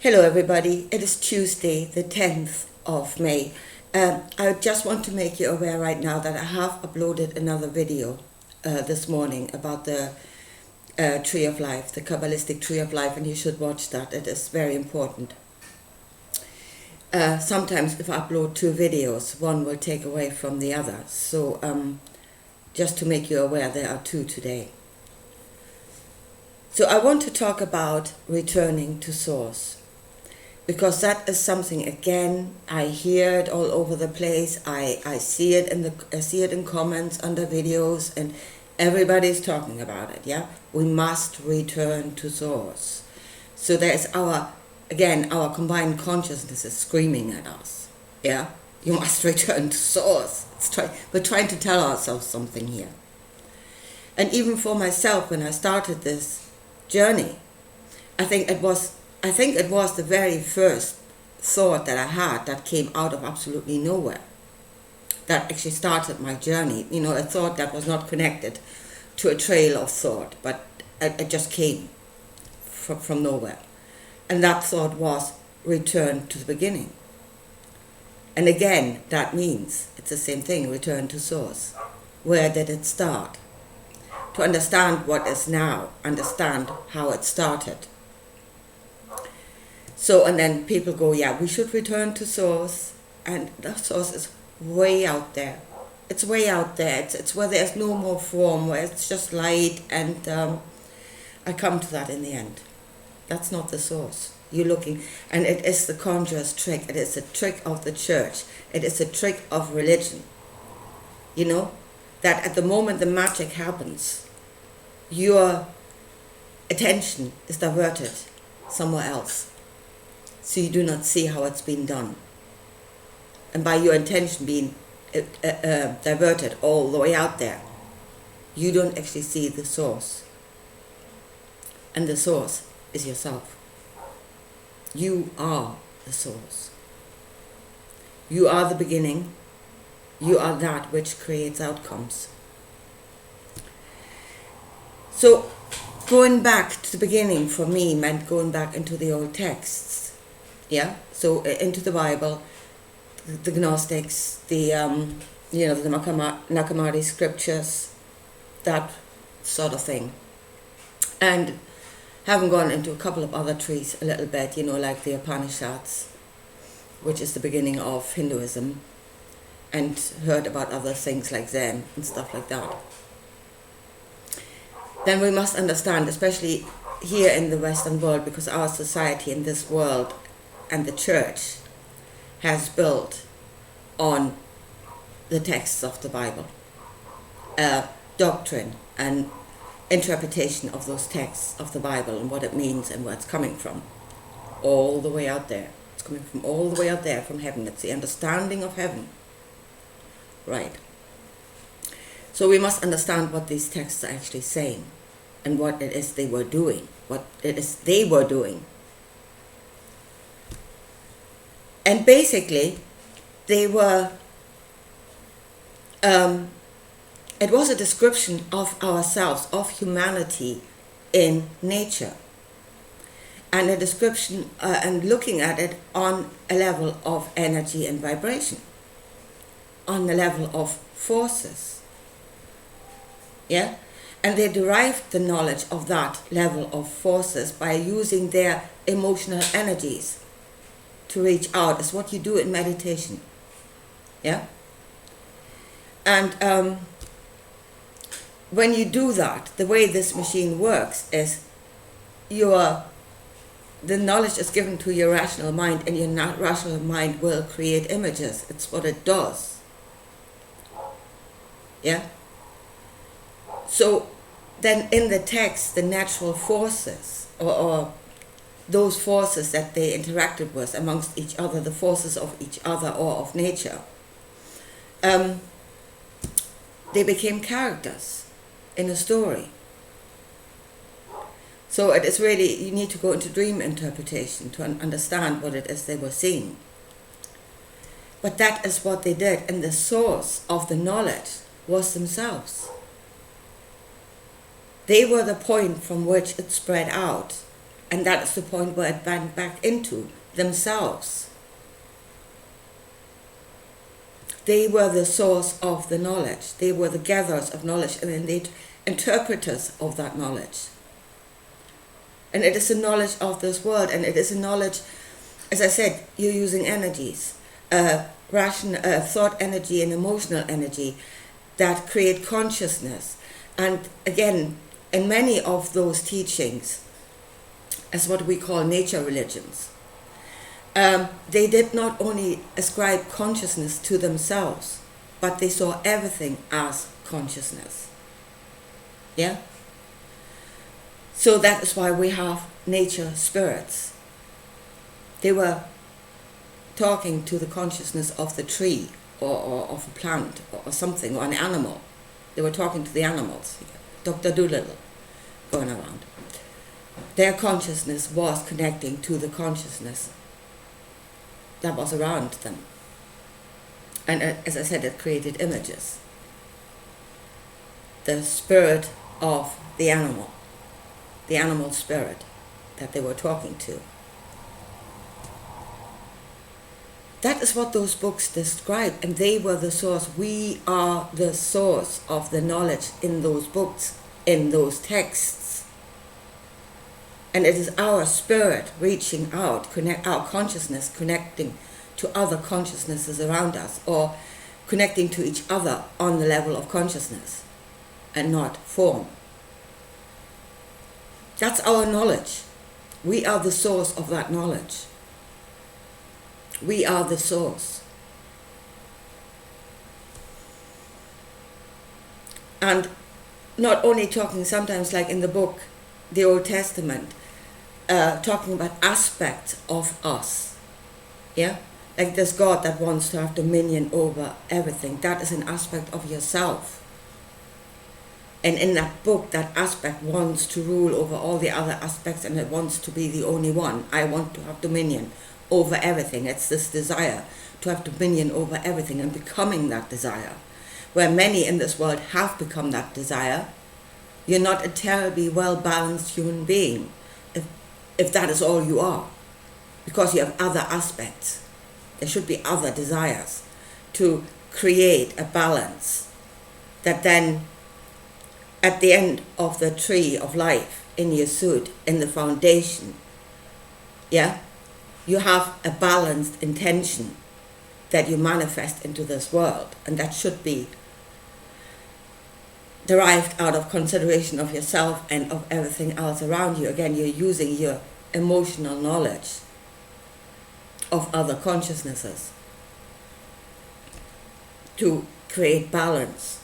Hello everybody, it is Tuesday the 10th of May. I just want to make you aware right now that I have uploaded another video this morning about the Tree of Life, the Kabbalistic Tree of Life, and you should watch that. It is very important. Sometimes if I upload two videos, one will take away from the other. So just to make you aware, there are two today. So I want to talk about returning to Source. Because that is something, again, I hear it all over the place. I see it in comments under videos, and everybody's talking about it. Yeah, we must return to Source. So there's our combined consciousness is screaming at us. Yeah, you must return to Source. We're trying to tell ourselves something here. And even for myself, when I started this journey, I think it was the very first thought that I had that came out of absolutely nowhere. That actually started my journey. You know, a thought that was not connected to a trail of thought, but it just came from nowhere. And that thought was return to the beginning. And again, that means it's the same thing, return to Source. Where did it start? To understand what is now, understand how it started. So, and then people go, yeah, we should return to Source, and the Source is way out there. It's way out there. It's where there's no more form, where it's just light, and I come to that in the end. That's not the Source. You're looking, and it is the conjurer's trick. It is a trick of the church. It is a trick of religion. You know, that at the moment the magic happens, your attention is diverted somewhere else. So you do not see how it's been done. And by your attention being diverted all the way out there, you don't actually see the Source. And the Source is yourself. You are the Source. You are the beginning. You are that which creates outcomes. So going back to the beginning for me meant going back into the old texts. Yeah, so into the Bible, the Gnostics, the Nag Hammadi scriptures, that sort of thing. And having gone into a couple of other trees a little bit, like the Upanishads, which is the beginning of Hinduism, and heard about other things like Zen and stuff like that. Then we must understand, especially here in the Western world, because our society in this world and the church has built on the texts of the Bible, doctrine and interpretation of those texts of the Bible and what it means and where it's coming from, all the way out there. It's coming from all the way out there from heaven. It's the understanding of heaven. Right. So we must understand what these texts are actually saying and what it is they were doing, And basically, they were, it was a description of ourselves, of humanity in nature. And a description and looking at it on a level of energy and vibration, on the level of forces. Yeah? And they derived the knowledge of that level of forces by using their emotional energies to reach out. Is what you do in meditation. Yeah? And when you do that, the way this machine works is the knowledge is given to your rational mind, and your rational mind will create images. It's what it does. Yeah? So then in the text, the natural forces, or those forces that they interacted with amongst each other, the forces of each other or of nature, they became characters in a story. So it is really, you need to go into dream interpretation to understand what it is they were seeing. But that is what they did, and the source of the knowledge was themselves. They were the point from which it spread out And that is the point where it went back into themselves. They were the source of the knowledge. They were the gatherers of knowledge and indeed interpreters of that knowledge. And it is a knowledge of this world, and it is a knowledge, as I said, you're using energies, thought energy and emotional energy that create consciousness. And again, in many of those teachings, as what we call nature religions, they did not only ascribe consciousness to themselves, but they saw everything as consciousness. Yeah? So that is why we have nature spirits. They were talking to the consciousness of the tree or of a plant or something, or an animal. They were talking to the animals. Dr. Dolittle going around. Their consciousness was connecting to the consciousness that was around them. And as I said, it created images. The spirit of the animal spirit that they were talking to. That is what those books describe, and they were the source. We are the source of the knowledge in those books, in those texts. And it is our spirit reaching out, our consciousness connecting to other consciousnesses around us, or connecting to each other on the level of consciousness and not form. That's our knowledge. We are the source of that knowledge. We are the source. And not only talking sometimes like in the book, the Old Testament, talking about aspects of us. Yeah? Like there's God that wants to have dominion over everything. That is an aspect of yourself. And in that book, that aspect wants to rule over all the other aspects, and it wants to be the only one. I want to have dominion over everything. It's this desire to have dominion over everything and becoming that desire. Where many in this world have become that desire, you're not a terribly well-balanced human being if that is all you are. Because you have other aspects. There should be other desires to create a balance that then at the end of the tree of life, in Yesod, in the foundation, yeah, you have a balanced intention that you manifest into this world, and that should be derived out of consideration of yourself and of everything else around you. Again, you're using your emotional knowledge of other consciousnesses to create balance,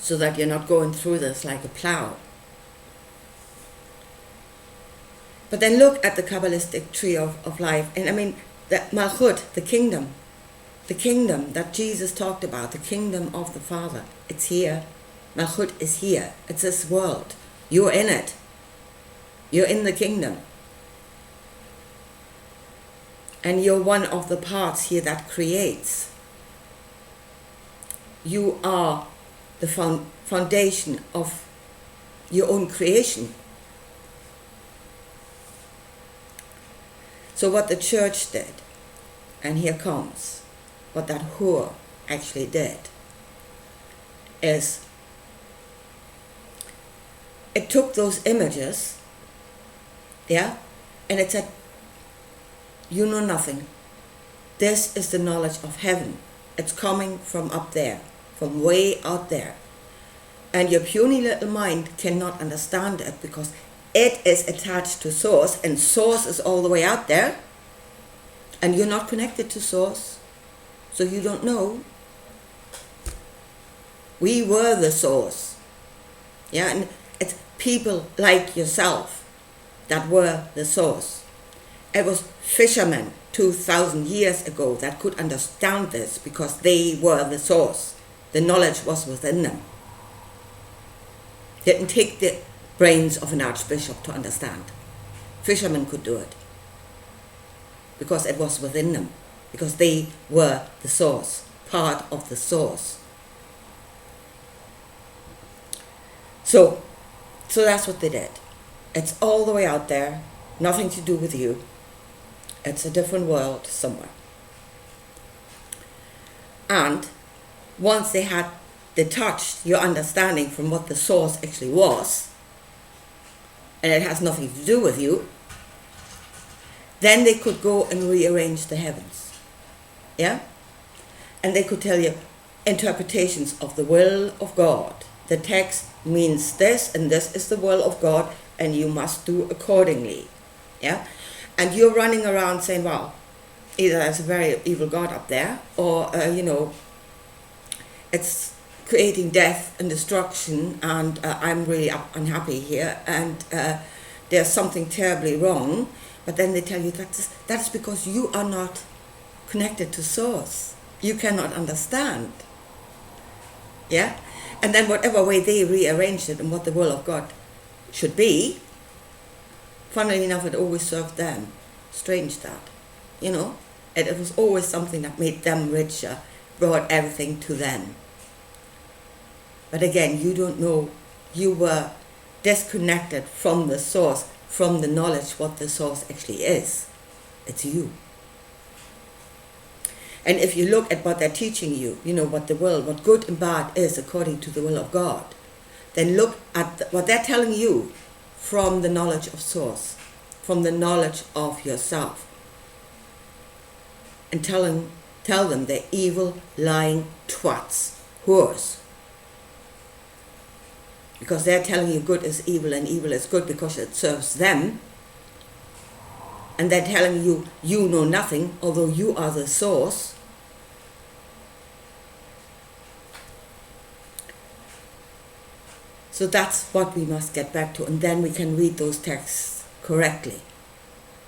so that you're not going through this like a plow. But then look at the Kabbalistic tree of life. And I mean, the Malchut, the kingdom that Jesus talked about, the kingdom of the Father, it's here. Malchut is here. It's this world. You're in it. You're in the kingdom. And you're one of the parts here that creates. You are the foundation of your own creation. So what the church did, and here comes what that whore actually did, is it took those images, yeah, and it said, you know nothing. This is the knowledge of heaven. It's coming from up there, from way out there. And your puny little mind cannot understand it because it is attached to source, and source is all the way out there. And you're not connected to source, so you don't know. We were the source. Yeah, and it's people like yourself that were the source. It was fishermen 2,000 years ago that could understand this because they were the source. The knowledge was within them. Didn't take the brains of an archbishop to understand. Fishermen could do it because it was within them, because they were the source, part of the source. So that's what they did. It's all the way out there, nothing to do with you. It's a different world somewhere. And once they had detached your understanding from what the source actually was, and it has nothing to do with you, then they could go and rearrange the heavens. Yeah? And they could tell you interpretations of the will of God. The text means this, and this is the will of God, and you must do accordingly. Yeah? And you're running around saying, well, either there's a very evil God up there, or, it's creating death and destruction, and I'm really unhappy here, and there's something terribly wrong. But then they tell you that's because you are not connected to source. You cannot understand. Yeah? And then whatever way they rearranged it and what the will of God should be, funnily enough, it always served them. Strange that. It was always something that made them richer, brought everything to them. But again, you don't know. You were disconnected from the source, from the knowledge what the source actually is. It's you. And if you look at what they're teaching you, what good and bad is according to the will of God, then look at what they're telling you from the knowledge of source, from the knowledge of yourself. And tell them they're evil, lying twats, whores. Because they're telling you good is evil and evil is good because it serves them. And they're telling you you know nothing, although you are the source. So that's what we must get back to, and then we can read those texts correctly,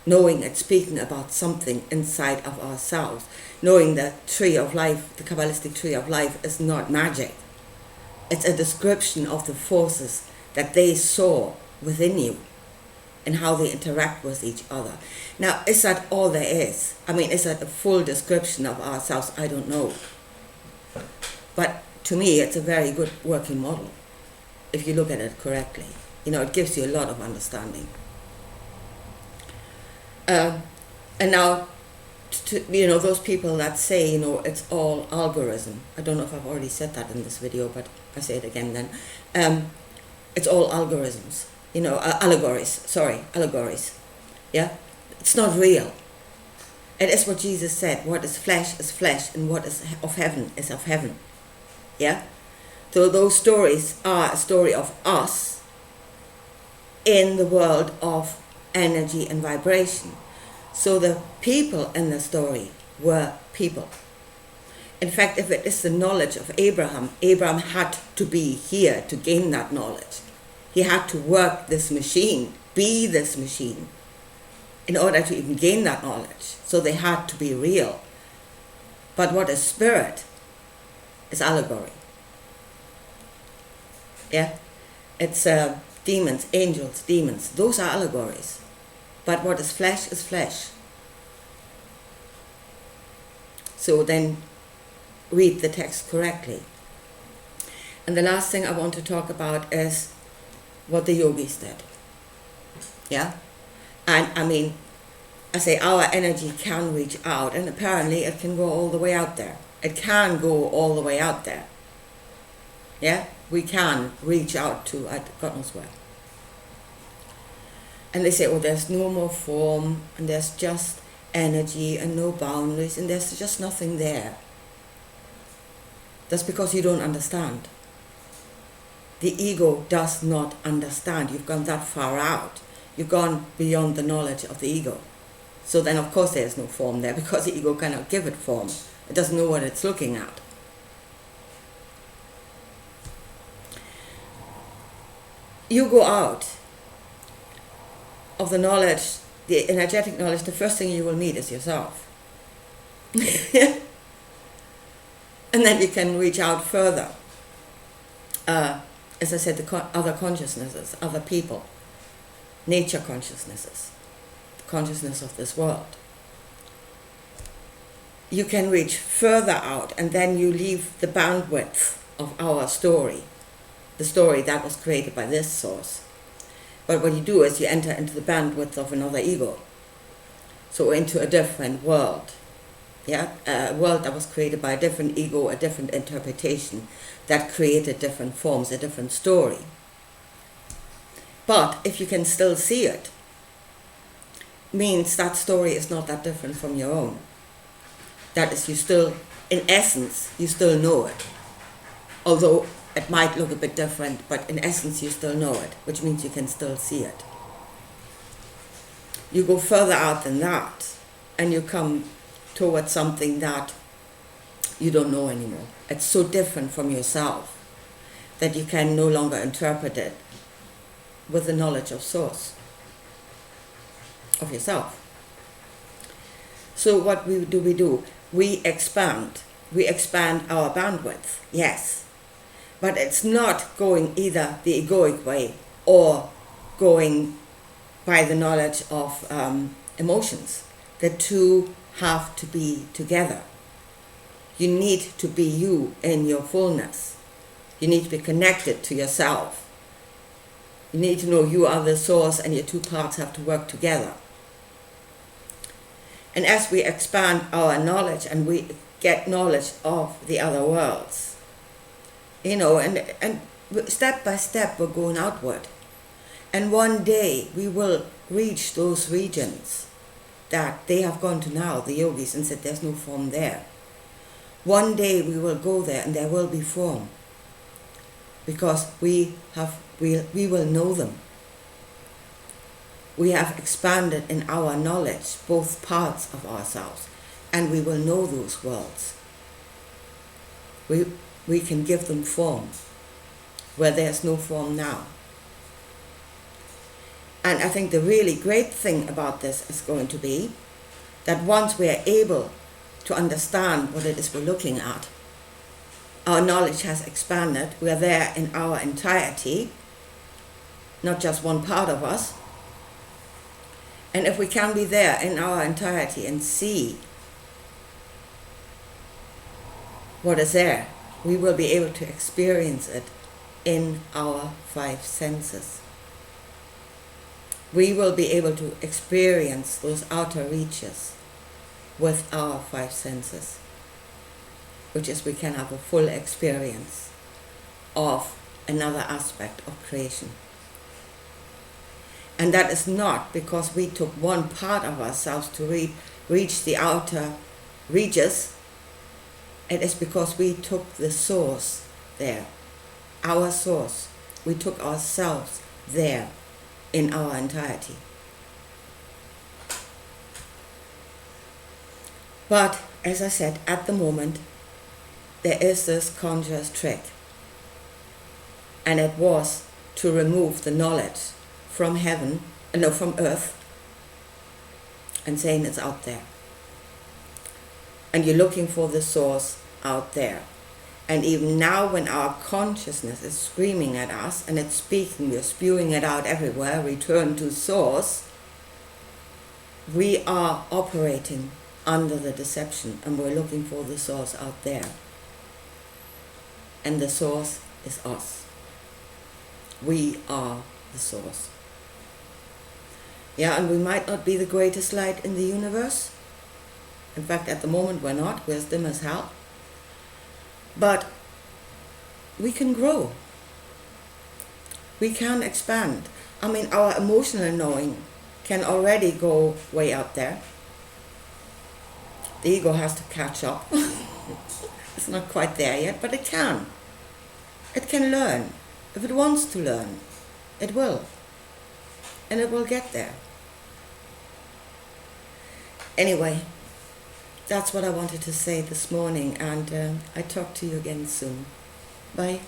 knowing it's speaking about something inside of ourselves, knowing that tree of life, the Kabbalistic tree of life, is not magic. It's a description of the forces that they saw within you and how they interact with each other. Now, is that all there is? I mean, is that a full description of ourselves? I don't know. But to me, it's a very good working model, if you look at it correctly. It gives you a lot of understanding. And now, those people that say, it's all algorithm. I don't know if I've already said that in this video, but I say it again then. It's all algorithms, allegories. Yeah? It's not real. It is what Jesus said. What is flesh, and what is of heaven is of heaven. Yeah? So those stories are a story of us in the world of energy and vibration. So the people in the story were people. In fact, if it is the knowledge of Abraham had to be here to gain that knowledge. He had to work this machine, be this machine, in order to even gain that knowledge. So they had to be real. But what is spirit is allegory. Yeah? It's demons, angels, demons. Those are allegories. But what is flesh. So then read the text correctly. And the last thing I want to talk about is what the yogis did. Yeah? And I mean, I say our energy can reach out, and apparently it can go all the way out there. It can go all the way out there. Yeah? We can reach out to God knows where. And they say, there's no more form, and there's just energy and no boundaries, and there's just nothing there. That's because you don't understand. The ego does not understand. You've gone that far out. You've gone beyond the knowledge of the ego. So then, of course, there's no form there, because the ego cannot give it form. It doesn't know what it's looking at. You go out of the knowledge, the energetic knowledge, the first thing you will meet is yourself. And then you can reach out further. As I said, the other consciousnesses, other people, nature consciousnesses, the consciousness of this world. You can reach further out, and then you leave the bandwidth of our story, the story that was created by this source. But what you do is you enter into the bandwidth of another ego. So into a different world. Yeah, a world that was created by a different ego, a different interpretation that created different forms, a different story. But if you can still see it, means that story is not that different from your own. That is, you still, in essence, you still know it. Although it might look a bit different, but in essence you still know it, which means you can still see it. You go further out than that, and you come towards something that you don't know anymore. It's so different from yourself that you can no longer interpret it with the knowledge of source, of yourself. So what we do? We expand our bandwidth, yes. But it's not going either the egoic way or going by the knowledge of emotions. The two have to be together. You need to be you in your fullness. You need to be connected to yourself. You need to know you are the source and your two parts have to work together. And as we expand our knowledge and we get knowledge of the other worlds, and step by step we're going outward. And one day we will reach those regions that they have gone to now, the yogis, and said there's no form there. One day we will go there and there will be form. Because we will know them. We have expanded in our knowledge both parts of ourselves, and we will know those worlds. We can give them form where there's no form now. And I think the really great thing about this is going to be that once we are able to understand what it is we're looking at, our knowledge has expanded, we are there in our entirety, not just one part of us. And if we can be there in our entirety and see what is there, we will be able to experience it in our five senses. We will be able to experience those outer reaches with our five senses, which is we can have a full experience of another aspect of creation. And that is not because we took one part of ourselves to reach the outer reaches. It is because we took the source there, our source. We took ourselves there in our entirety. But as I said, at the moment, there is this conscious trick. And it was to remove the knowledge from from earth, and saying it's out there. And you're looking for the source out there. And even now when our consciousness is screaming at us and it's speaking, we're spewing it out everywhere, return to source, we are operating under the deception and we're looking for the source out there. And the source is us. We are the source. Yeah, and we might not be the greatest light in the universe. In fact, at the moment we're not. We're dim as hell. But we can grow. We can expand. I mean, our emotional knowing can already go way out there. The ego has to catch up. It's not quite there yet, but it can. It can learn. If it wants to learn, it will. And it will get there. Anyway, that's what I wanted to say this morning, and I talk to you again soon. Bye.